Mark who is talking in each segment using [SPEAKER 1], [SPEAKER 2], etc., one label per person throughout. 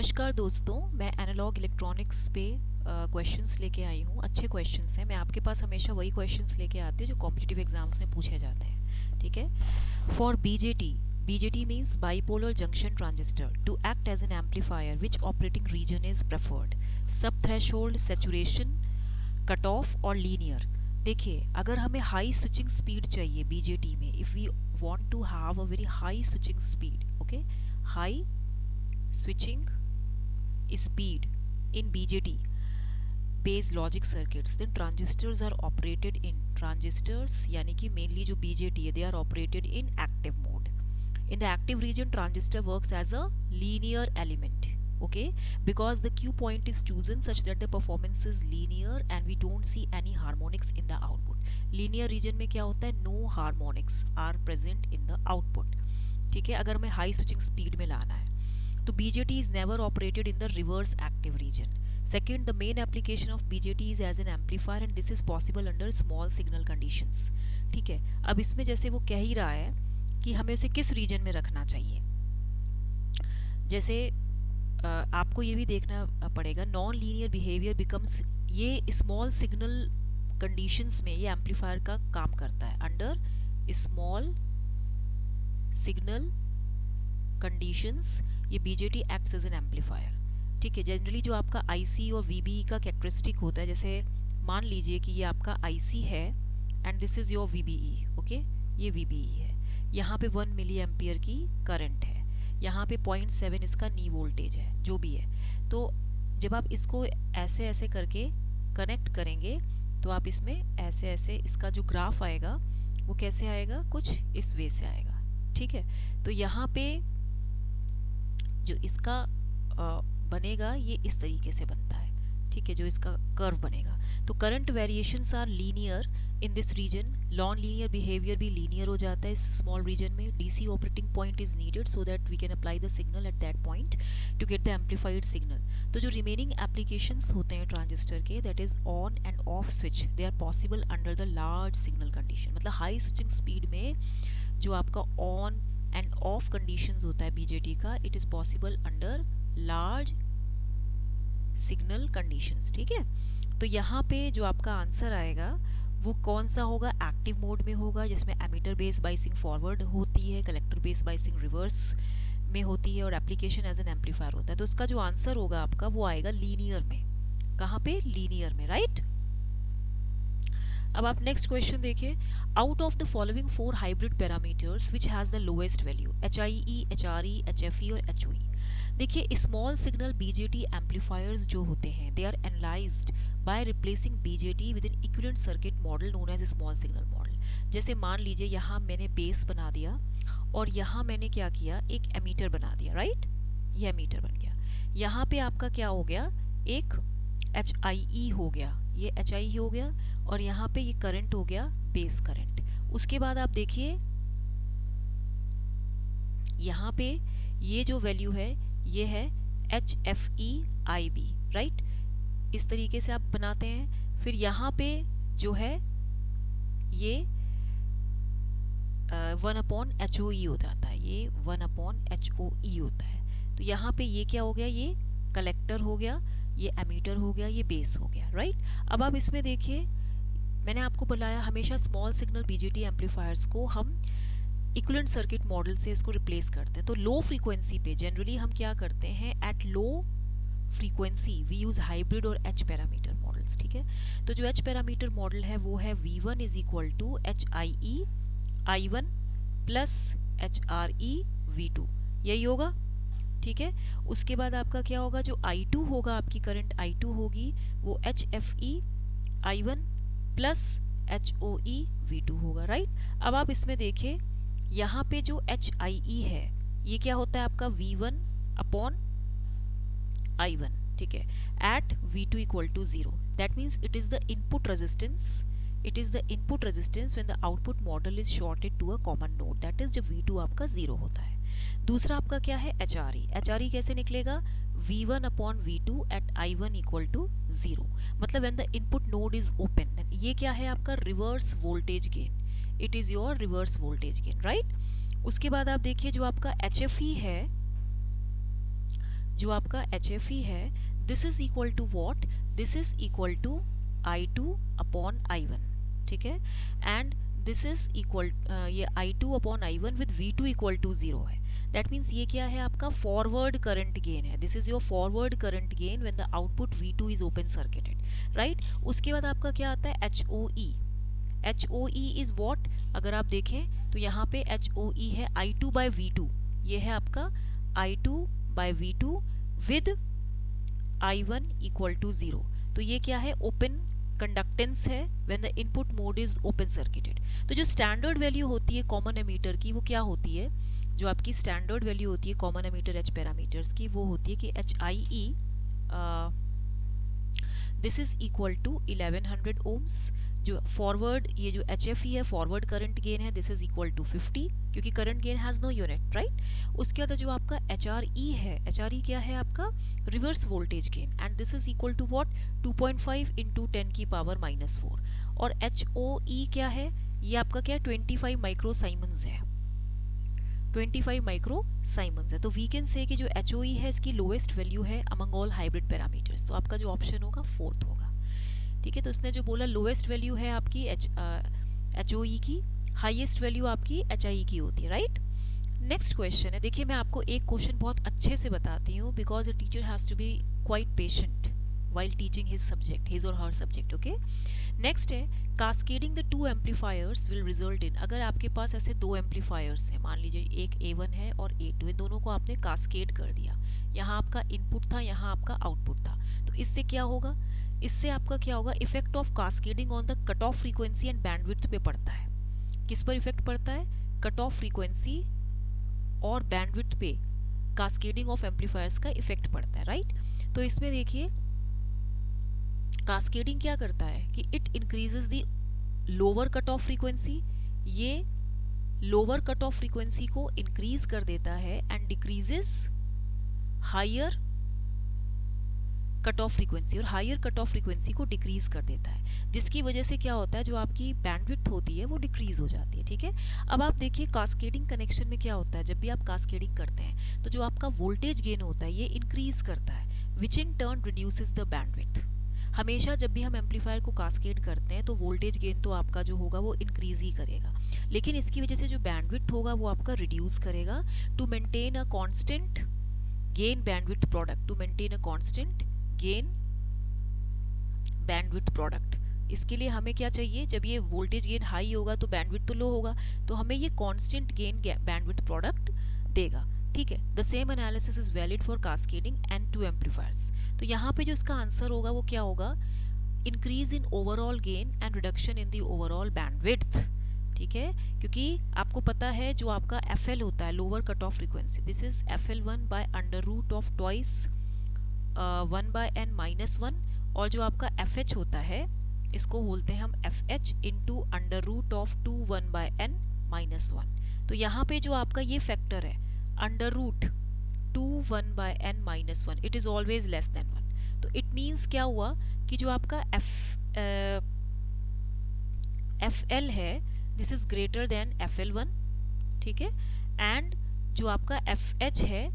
[SPEAKER 1] नमस्कार दोस्तों, मैं एनालॉग इलेक्ट्रॉनिक्स पे क्वेश्चंस लेके आई हूँ। अच्छे क्वेश्चंस हैं। मैं आपके पास हमेशा वही क्वेश्चंस लेके आती हूँ जो कॉम्पिटिटिव एग्जाम्स में पूछे जाते हैं। ठीक है। For BJT, BJT means bipolar junction transistor to act as an amplifier which operating region is preferred, sub threshold, saturation, cut off और लीनियर। देखिए, अगर हमें हाई स्विचिंग स्पीड चाहिए बीजेटी में, if we want to have a very high switching speed, okay, high switching speed in BJT based logic circuits, then transistors are operated in transistors यानी कि mainly जो BJT है, they are operated in active mode. In the active region, transistor works as a linear element, okay, because the Q point is chosen such that the performance is linear and we don't see any harmonics in the output. Linear region में क्या होता है? No harmonics are present in the output. ठीक है, अगर हमें high switching speed में लाना है तो BJT is never operated in the reverse active region. Second, the main application of BJT is as an amplifier and this is possible under small signal conditions. ठीक है, अब इसमें जैसे वो कह ही रहा है कि हमें उसे किस रीजन में रखना चाहिए। जैसे आपको ये भी देखना पड़ेगा, नॉन लीनियर बिहेवियर बिकम्स, ये स्मॉल सिग्नल कंडीशंस में ये एम्पलीफायर का काम करता है। अंडर स्मॉल सिग्नल कंडीशंस ये BJT acts as an amplifier. ठीक है, जनरली जो आपका आईसी और वीबीई का कैरेक्टरिस्टिक होता है, जैसे मान लीजिए कि ये आपका आईसी है and this is your VBE, okay, ये वीबीई है, यहाँ पे 1 मिली एम्पियर की करंट है, यहाँ पे 0.7 इसका नी वोल्टेज है, जो भी है। तो जब आप इसको ऐसे ऐसे करके कनेक्ट करेंगे तो आप इसमें ऐसे ऐसे इसका जो ग्राफ आएगा वो कैसे आएगा, कुछ इस वे से आएगा। ठीक है, तो यहाँ पे जो इसका बनेगा ये इस तरीके से बनता है। ठीक है, जो इसका कर्व बनेगा। तो current variations are linear in this region, non linear behaviour भी लीनियर हो जाता है इस स्मॉल रीजन में। DC operating point is needed so that we can apply the signal at that point to get the amplified signal. तो जो remaining applications होते हैं ट्रांजिस्टर के, that is on and off switch, they are possible under the large signal condition. मतलब high switching speed में जो आपका on and of conditions होता है बीजेटी का, it is possible under large signal conditions. ठीक है, तो यहाँ पे जो आपका आंसर आएगा वो कौन सा होगा? एक्टिव मोड में होगा, जिसमें एमीटर बेस बाइसिंग फॉरवर्ड होती है, कलेक्टर बेस बाइसिंग रिवर्स में होती है और एप्लीकेशन एज एन एम्पलीफायर होता है। तो उसका जो आंसर होगा आपका वो आएगा लीनियर में। कहाँ पे? लीनियर में, राइट। अब आप नेक्स्ट क्वेश्चन देखिए, out of the following 4 hybrid parameters which has the lowest value, HIE, HRE, HFE और HOE। देखिए, स्मॉल सिग्नल बीजेटी एम्पलीफायर्स जो होते हैं, they are analysed by replacing BJT with an equivalent circuit model known as small signal model. जैसे मान लीजिए यहाँ मैंने बेस बना दिया और यहाँ मैंने क्या किया, एक एमीटर बना दिया, राइट, ये एमीटर बन गया। यहाँ पे आपका क्या हो गया, एक HIE हो गया, ये HIE हो गया, और यहाँ पे ये करंट हो गया बेस करंट। उसके बाद आप देखिए यहाँ पे ये जो वैल्यू है ये है HFE IB, राइट। इस तरीके से आप बनाते हैं। फिर यहाँ पे जो है ये 1/HOE हो जाता है, ये 1/HOE होता है। तो यहाँ पे ये क्या हो गया, ये कलेक्टर हो गया, ये एमीटर हो गया, ये बेस हो गया, राइट। अब आप इसमें देखिए, मैंने आपको बताया हमेशा स्मॉल सिग्नल बीजेटी एम्पलीफायर्स को हम इक्विवेलेंट सर्किट मॉडल से इसको रिप्लेस करते हैं। तो लो फ्रीक्वेंसी पे जनरली हम क्या करते हैं, at low frequency we use hybrid और H पैरामीटर मॉडल्स। ठीक है, तो जो H पैरामीटर मॉडल है वो है V1 is equal to HIE I1 plus HRE V2, यही होगा। ठीक है, उसके बाद आपका क्या होगा, जो I2 होगा, आपकी करंट I2 होगी वो HFE I1 plus HOE V2 होगा, राइट। अब आप इसमें देखिए यहाँ पे जो HIE है ये क्या होता है आपका V1 अपॉन I1, ठीक है, at V2 equal to 0। That means it is the input resistance, it is the input resistance when the output model is shorted to a common node, that is जब V2 आपका 0 होता है। दूसरा आपका क्या है, HRE। HRE कैसे निकलेगा, V1 upon V2 eight I1 equal to 0, मतलब when the input node is open. ये क्या है आपका, reverse voltage gain, it is your reverse voltage gain, right. उसके बाद आप देखिए जो आपका HFE है, जो आपका HFE है, this is equal to what, this is equal to I2 upon I1, ठीक है, एंड दिस इज इक्वल ये I2 upon I1 with V2 equal to 0 है। दैट मीन्स ये क्या है आपका फॉरवर्ड करंट गेन है, this is your forward current gain when the output V2 is open circuited, right. उसके बाद आपका क्या आता है HOE, HOE इज व्हाट, अगर आप देखें तो यहाँ पे HOE है I2 बाय V2, ये है आपका I2 bye V2 with I1 equal to 0। तो ये क्या है, ओपन कंडक्टेंस है when the input mode is open circuited. तो जो स्टैंडर्ड वैल्यू होती है कॉमन एमीटर की वो क्या होती है, जो आपकी स्टैंडर्ड वैल्यू होती है कॉमन एमीटर H पैरामीटर्स की, वो होती है कि HIE this is equal to 1100 ohms. जो फॉरवर्ड, ये जो HFE है फॉरवर्ड करंट गेन है, दिस इज इक्वल टू 50, क्योंकि current gain has no unit, right. उसके बाद जो आपका HRE है, HRE क्या है आपका reverse voltage gain, and this is equal to what 2.5 into 10 की पावर -4। और HOE क्या है, ये आपका क्या है 25 माइक्रो साइमन्स है, 25 माइक्रो साइमन्स है। तो वी कैन से कि जो HOE है इसकी लोएस्ट वैल्यू है अमंग ऑल हाइब्रिड पैरामीटर्स, तो आपका जो ऑप्शन होगा फोर्थ होगा, ठीक है। तो इसने जो बोला लोएस्ट वैल्यू है आपकी HOE की, हाईएस्ट वैल्यू आपकी HIE की होती है, राइट। नेक्स्ट क्वेश्चन है, देखिए मैं आपको एक क्वेश्चन बहुत अच्छे से बताती हूँ, because a teacher has to be quite patient while teaching his subject, his or her subject, okay। next है cascading the two amplifiers will result in, अगर आपके पास ऐसे दो एम्पलीफायर्स हैं, मान लीजिए एक A1 है और A2 है, दोनों को आपने कास्केड कर दिया, यहाँ आपका इनपुट था, यहाँ आपका आउटपुट था, तो इससे क्या होगा, इससे आपका क्या होगा, effect of cascading on the cut off frequency and bandwidth पे पड़ता है। किस पर इफेक्ट पड़ता है, कट ऑफ फ्रीक्वेंसी और बैंडविड्थ पे कास्केडिंग ऑफ एम्पलीफायर्स का इफेक्ट पड़ता है, राइट। तो इसमें देखिए कास्केडिंग क्या करता है कि it increases the lower cut off frequency, ये लोअर कट ऑफ फ्रीक्वेंसी को इंक्रीज कर देता है and decreases higher cut off frequency, और हायर कट ऑफ फ्रीक्वेंसी को डिक्रीज कर देता है, जिसकी वजह से क्या होता है जो आपकी बैंडविड्थ होती है वो डिक्रीज हो जाती है, ठीक है। अब आप देखिए कास्केडिंग कनेक्शन में क्या होता है, जब भी आप कास्केडिंग करते हैं तो जो आपका वोल्टेज गेन होता है ये इंक्रीज करता है, which in turn reduces the bandwidth. हमेशा जब भी हम एम्पलीफायर को कास्केड करते हैं तो वोल्टेज गेन तो आपका जो होगा वो इंक्रीज ही करेगा, लेकिन इसकी वजह से जो बैंडविड्थ होगा वो आपका रिड्यूस करेगा। To maintain a constant gain bandwidth product, to maintain a constant gain bandwidth product, इसके लिए हमें क्या चाहिए, जब ये वोल्टेज गेन हाई होगा तो बैंडविड्थ तो लो होगा, तो हमें ये कांस्टेंट गेन बैंडविड्थ प्रोडक्ट देगा, ठीक है। The same analysis is valid for cascading and two amplifiers. तो यहाँ पे जो इसका आंसर होगा वो क्या होगा, increase in overall gain and reduction in the overall bandwidth, ठीक है। क्योंकि आपको पता है जो आपका FL होता है lower cut off frequency, this is FL1 by under root of twice 1 by n minus 1, और जो आपका FH होता है इसको बोलते हैं हम FH into under root of 2 1 by n minus 1। तो यहाँ पे जो आपका ये फैक्टर है under root 2 1 by n minus 1, it is always less than 1। तो इट मीन्स क्या हुआ कि जो आपका FL है this is greater than FL1, ठीक है, एंड जो आपका FH है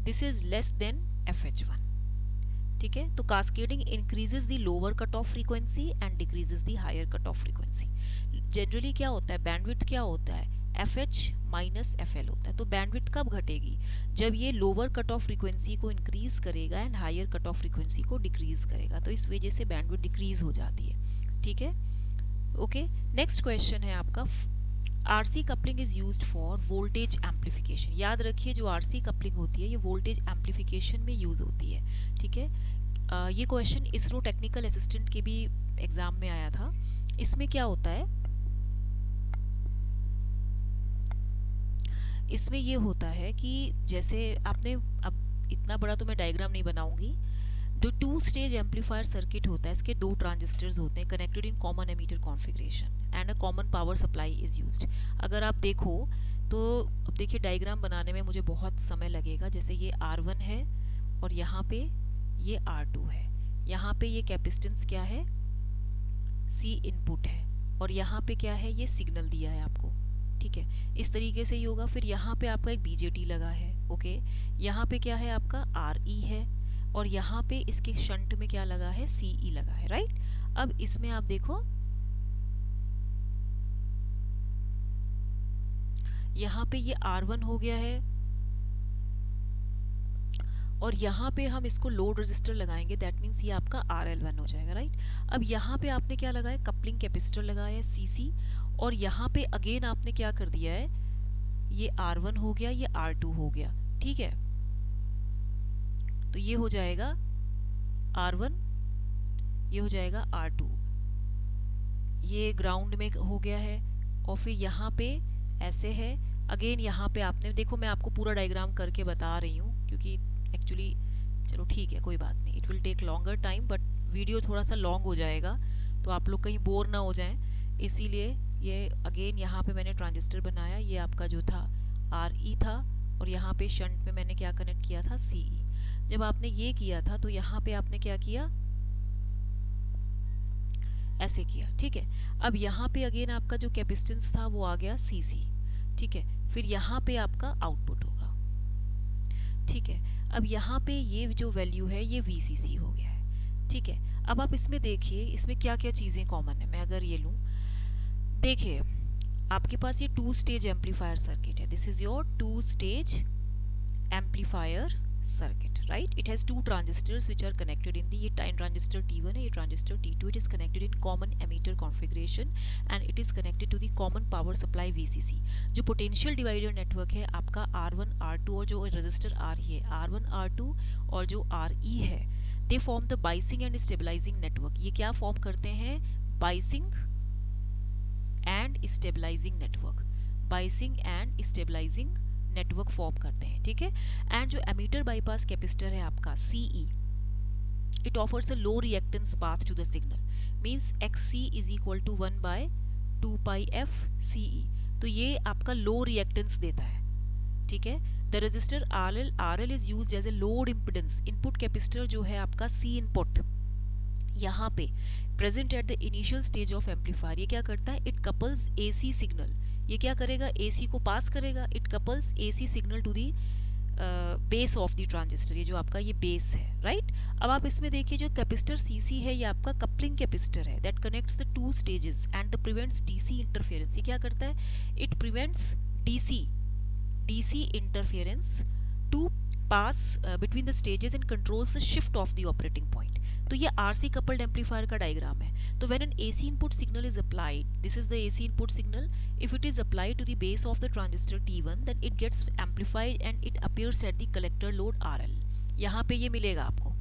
[SPEAKER 1] this is less than FH1, ठीक है। तो cascading increases the lower cut off frequency and decreases the higher cut off frequency. Generally क्या होता है, बैंडविड्थ क्या होता है, FH माइनस FL होता है। तो बैंडविड्थ कब घटेगी, जब ये लोअर कट ऑफ फ्रीक्वेंसी को इंक्रीज करेगा and higher cut off frequency को डिक्रीज करेगा, तो इस वजह से बैंडविड्थ डिक्रीज हो जाती है, ठीक है, ओके। नेक्स्ट क्वेश्चन है आपका, RC coupling is used for voltage amplification. याद रखिए जो RC कपलिंग होती है ये वोल्टेज एम्पलीफिकेशन में यूज होती है, ठीक है। ये क्वेश्चन इसरो टेक्निकल असिस्टेंट के भी एग्जाम में आया था। इसमें क्या होता है, इसमें ये होता है कि जैसे आपने, अब इतना बड़ा तो मैं डायग्राम नहीं बनाऊंगी, जो 2 स्टेज एम्पलीफायर सर्किट होता है इसके 2 ट्रांजिस्टर्स होते हैं connected in common ammeter configuration and a common power supply is used. अगर आप देखो तो अब देखिए डायग्राम बनाने में मुझे बहुत समय लगेगा, जैसे ये R1 है और यहाँ पे ये R2 है, यहाँ पे ये कैपेसिटेंस क्या है C इनपुट है, और यहाँ पे क्या है ये सिग्नल दिया है आपको, ठीक है, इस तरीके से ही होगा। फिर यहाँ पे आपका एक बीजेटी लगा है, ओके, यहाँ पे क्या है आपका आर ई है, और यहाँ पे इसके शंट में क्या लगा है, सी ई लगा है, राइट। अब इसमें आप देखो, यहाँ पे ये R1 हो गया है, और यहाँ पे हम इसको लोड रजिस्टर लगाएंगे, दैट मीन्स ये आपका RL1 हो जाएगा, राइट। अब यहाँ पे आपने क्या लगाया, कपलिंग कैपेसिटर लगाया है CC, और यहाँ पे अगेन आपने क्या कर दिया है, ये R1 हो गया, ये R2 हो गया, ठीक है। तो ये हो जाएगा R1, ये हो जाएगा R2, ये ग्राउंड में हो गया है, और फिर यहाँ पे ऐसे है। अगेन यहाँ पे आपने देखो, मैं आपको पूरा डायग्राम करके बता रही हूँ, क्योंकि एक्चुअली चलो ठीक है, कोई बात नहीं, it will take longer time, but video थोड़ा सा लॉन्ग हो जाएगा, तो आप लोग कहीं बोर ना हो जाएं, इसीलिए ये अगेन यहाँ पे मैंने ट्रांजिस्टर बनाया, ये आपका जो था RE था, और यहाँ पे शंट में मैंने क्या कनेक्ट किया था, CE। जब आपने ये किया था तो यहाँ पे आपने क्या किया, ऐसे किया, ठीक है। अब यहाँ पे अगेन आपका जो कैपेसिटेंस था वो आ गया CC, ठीक है। फिर यहाँ पे आपका आउटपुट होगा, ठीक है। अब यहाँ पे ये जो वैल्यू है ये VCC हो गया है, ठीक है। अब आप इसमें देखिए, इसमें क्या क्या चीजें कॉमन है। मैं अगर ये लूं, देखिए आपके पास ये 2 स्टेज एम्पलीफायर सर्किट है, this is your 2 stage amplifier circuit, right? It has 2 transistors which are connected in the, ये transistor T1 है, ये transistor T2, it is connected in common emitter configuration and it is connected to the common power supply VCC। जो potential divider network है आपका R1 R2 और जो resistor RE है R1 R2 और जो RE है, they form the biasing and stabilizing network। ये क्या form करते हैं, biasing and stabilizing network, biasing and stabilizing network form करते हैं, ठीक है। एंड जो एमीटर बाईपास कैपेसिटर है आपका CE, it offers a low reactance path to the signal, means XC is equal to 1 by 2 pi f CE। तो ये आपका लो रिएक्टेंस देता है, ठीक है। The resistor RL is used as a load impedance. Input capacitor जो है आपका C इनपुट यहाँ पे present at the initial stage of amplifier, ये क्या करता है, इट कपल्स AC सिग्नल, ये क्या करेगा, AC को पास करेगा, it couples AC signal to the base of the transistor, ये जो आपका ये बेस है, राइट। अब आप इसमें देखिए, जो कैपेसिटर CC है ये आपका कपलिंग कैपेसिटर है, that connects the 2 stages and the prevents DC interference. ये क्या करता है, it prevents DC interference to pass between the stages and controls the shift of the operating point. तो ये RC coupled एम्पलीफायर का diagram है। तो when an AC input signal is applied, this is the AC input signal, if it is applied to the base of the transistor T1, then it gets amplified and it appears at the collector load RL। यहाँ पे ये मिलेगा आपको,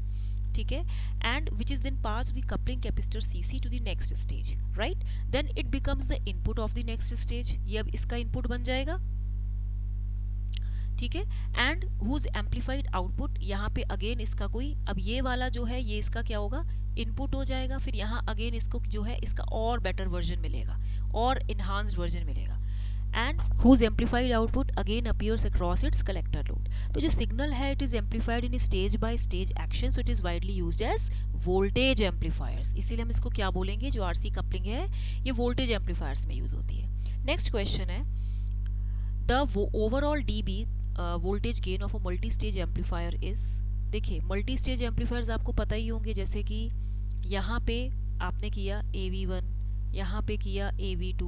[SPEAKER 1] ठीक है, and which is then passed to the coupling capacitor CC to the next stage, right? Then it becomes the input of the next stage। ये अब इसका इनपुट बन जाएगा, ठीक है। एंड हुज एम्पलीफाइड आउटपुट, यहाँ पे अगेन इसका कोई, अब ये वाला जो है ये इसका क्या होगा, इनपुट हो जाएगा। फिर यहाँ अगेन इसको जो है इसका और बेटर वर्जन मिलेगा, और इन्हांस्ड वर्जन मिलेगा। And whose amplified output again appears across its collector load. तो जो सिग्नल है it is amplified in stage by stage action, so it is widely used as voltage amplifiers. इसीलिए हम इसको क्या बोलेंगे, जो RC कपलिंग है ये वोल्टेज एम्पलीफायर्स में यूज होती है। नेक्स्ट क्वेश्चन है, the overall dB voltage gain of a multi stage amplifier is. देखिए मल्टी स्टेज एम्पलीफायर्स आपको पता ही होंगे, जैसे कि यहाँ पे आपने किया AV1, यहाँ पे किया AV2,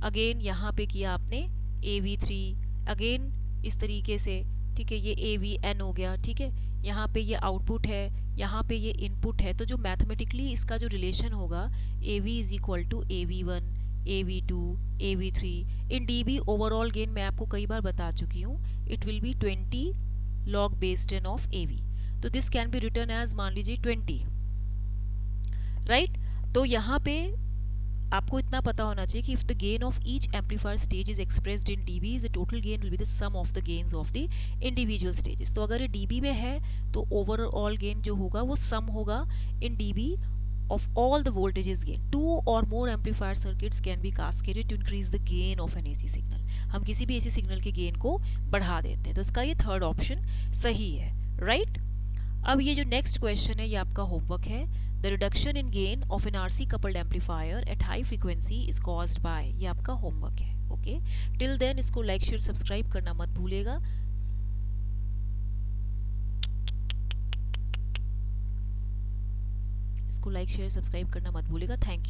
[SPEAKER 1] अगेन यहाँ पे किया आपने AV3, अगेन इस तरीके से, ठीक है। ये AVN हो गया, ठीक है। यहाँ पे ये आउटपुट है, यहाँ पे ये इनपुट है। तो जो मैथमेटिकली इसका जो रिलेशन होगा, AV is equal to AV1 AV2 AV3 in dB overall gain मैं आपको कई बार बता चुकी हूँ, it will be 20 log base 10 of AV। तो this can be written as, मान लीजिए 20, राइट। तो यहाँ पे आपको इतना पता होना चाहिए कि if the gain of each amplifier stage is expressed in dB, the total gain will be the sum of the gains of the individual stages. तो अगर ये dB में है तो ओवरऑल गेन जो होगा वो सम होगा इन dB of all the voltages gain। 2 or more amplifier circuits can be cascaded to increase the gain of an AC signal। हम किसी भी AC सिग्नल के गेन को बढ़ा देते हैं, तो इसका ये थर्ड ऑप्शन सही है, राइट। अब ये जो नेक्स्ट क्वेश्चन है ये आपका होमवर्क है। The reduction in gain of an RC coupled amplifier at high frequency is caused by, ये आपका होमवर्क है, ओके, टिल देन इसको लाइक शेयर सब्सक्राइब करना मत भूलिएगा। इसको लाइक शेयर सब्सक्राइब करना मत भूलिएगा। Thank you.